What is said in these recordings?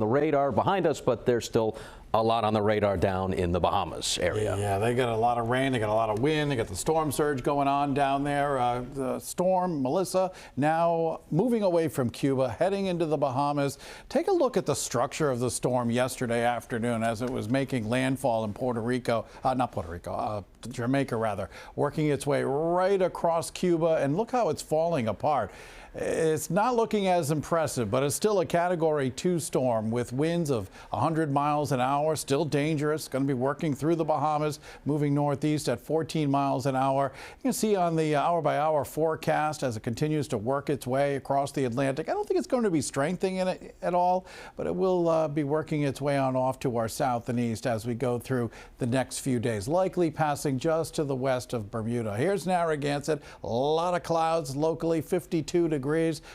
The radar behind us, but there's still a lot on the radar down in the Bahamas area. Yeah, they got a lot of rain, they got a lot of wind, they got the storm surge going on down there. The storm, Melissa, now moving away from Cuba, heading into the Bahamas. Take a look at the structure of the storm yesterday afternoon as it was making landfall in Jamaica rather, working its way right across Cuba, and look how it's falling apart. It's not looking as impressive, but it's still a Category 2 storm with winds of 100 miles an hour, still dangerous. Going to be working through the Bahamas, moving northeast at 14 miles an hour. You can see on the hour-by-hour forecast as it continues to work its way across the Atlantic. I don't think it's going to be strengthening it at all, but it will be working its way on off to our south and east as we go through the next few days, likely passing just to the west of Bermuda. Here's Narragansett, a lot of clouds locally, 52 degrees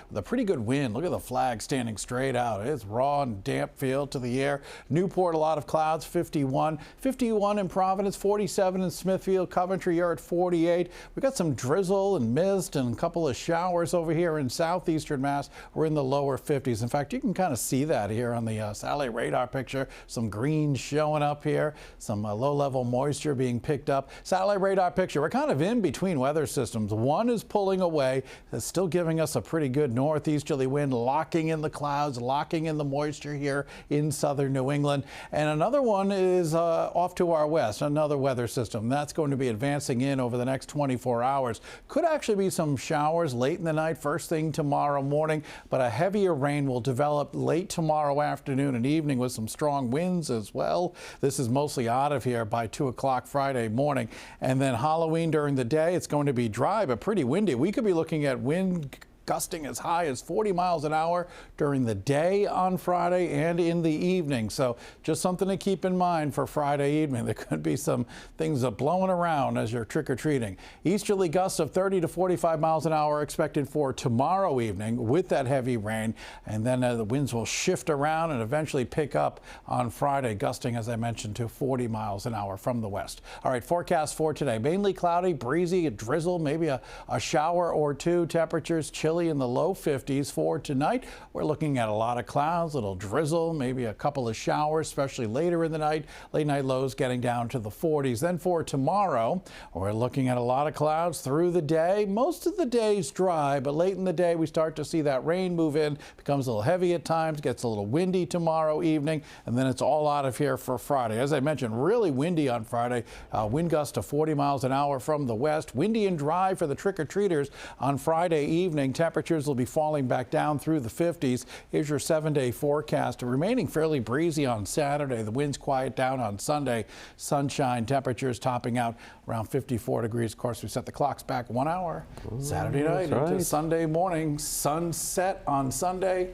with a pretty good wind. Look at the flag standing straight out. It's raw and damp feel to the air. Newport, a lot of clouds, 51. 51 in Providence, 47 in Smithfield. Coventry, you're at 48. We got some drizzle and mist and a couple of showers over here in southeastern Mass. We're in the lower 50s. In fact, you can kind of see that here on the satellite radar picture. Some greens showing up here, some low-level moisture being picked up. Satellite radar picture, we're kind of in between weather systems. One is pulling away. It's still giving us a pretty good northeasterly wind, locking in the clouds, locking in the moisture here in southern New England. And another one is off to our west, another weather system. That's going to be advancing in over the next 24 hours. Could actually be some showers late in the night, first thing tomorrow morning, but a heavier rain will develop late tomorrow afternoon and evening with some strong winds as well. This is mostly out of here by 2 o'clock Friday morning. And then Halloween during the day, it's going to be dry but pretty windy. We could be looking at wind gusting as high as 40 miles an hour during the day on Friday and in the evening. So just something to keep in mind for Friday evening. There could be some things blowing around as you're trick-or-treating. Easterly gusts of 30 to 45 miles an hour expected for tomorrow evening with that heavy rain. And then the winds will shift around and eventually pick up on Friday, gusting, as I mentioned, to 40 miles an hour from the west. All right, forecast for today. Mainly cloudy, breezy, a drizzle, maybe a shower or two. Temperatures chilly in the low 50s for tonight. We're looking at a lot of clouds, little drizzle, maybe a couple of showers, especially later in the night. Late night lows getting down to the 40s. Then for tomorrow, we're looking at a lot of clouds through the day. Most of the day's dry, but late in the day we start to see that rain move in, becomes a little heavy at times, gets a little windy tomorrow evening, and then it's all out of here for Friday. As I mentioned, really windy on Friday. Wind gusts to 40 miles an hour from the west. Windy and dry for the trick-or-treaters on Friday evening. Temperatures will be falling back down through the 50s. Here's your 7-day forecast. Remaining fairly breezy on Saturday. The winds quiet down on Sunday. Sunshine, temperatures topping out around 54 degrees. Of course, we set the clocks back 1 hour. Saturday night into Sunday morning. Sunset on Sunday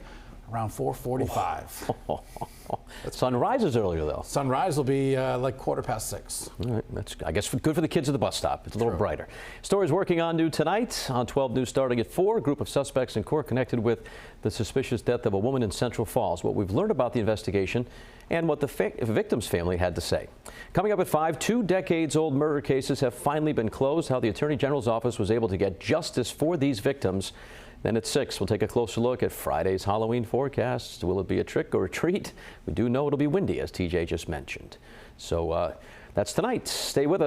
around 4:45. Sun rises earlier, though. Sunrise will be like 6:15. All right, that's, I guess, good for the kids at the bus stop. It's a little brighter. Stories working on new tonight on 12 News starting at 4. A group of suspects in court connected with the suspicious death of a woman in Central Falls. What we've learned about the investigation and what the victim's family had to say. Coming up at 5, 2 decades-old murder cases have finally been closed. How the Attorney General's office was able to get justice for these victims. Then at 6, we'll take a closer look at Friday's Halloween forecast. Will it be a trick or a treat? We do know it'll be windy, as TJ just mentioned. So that's tonight. Stay with us.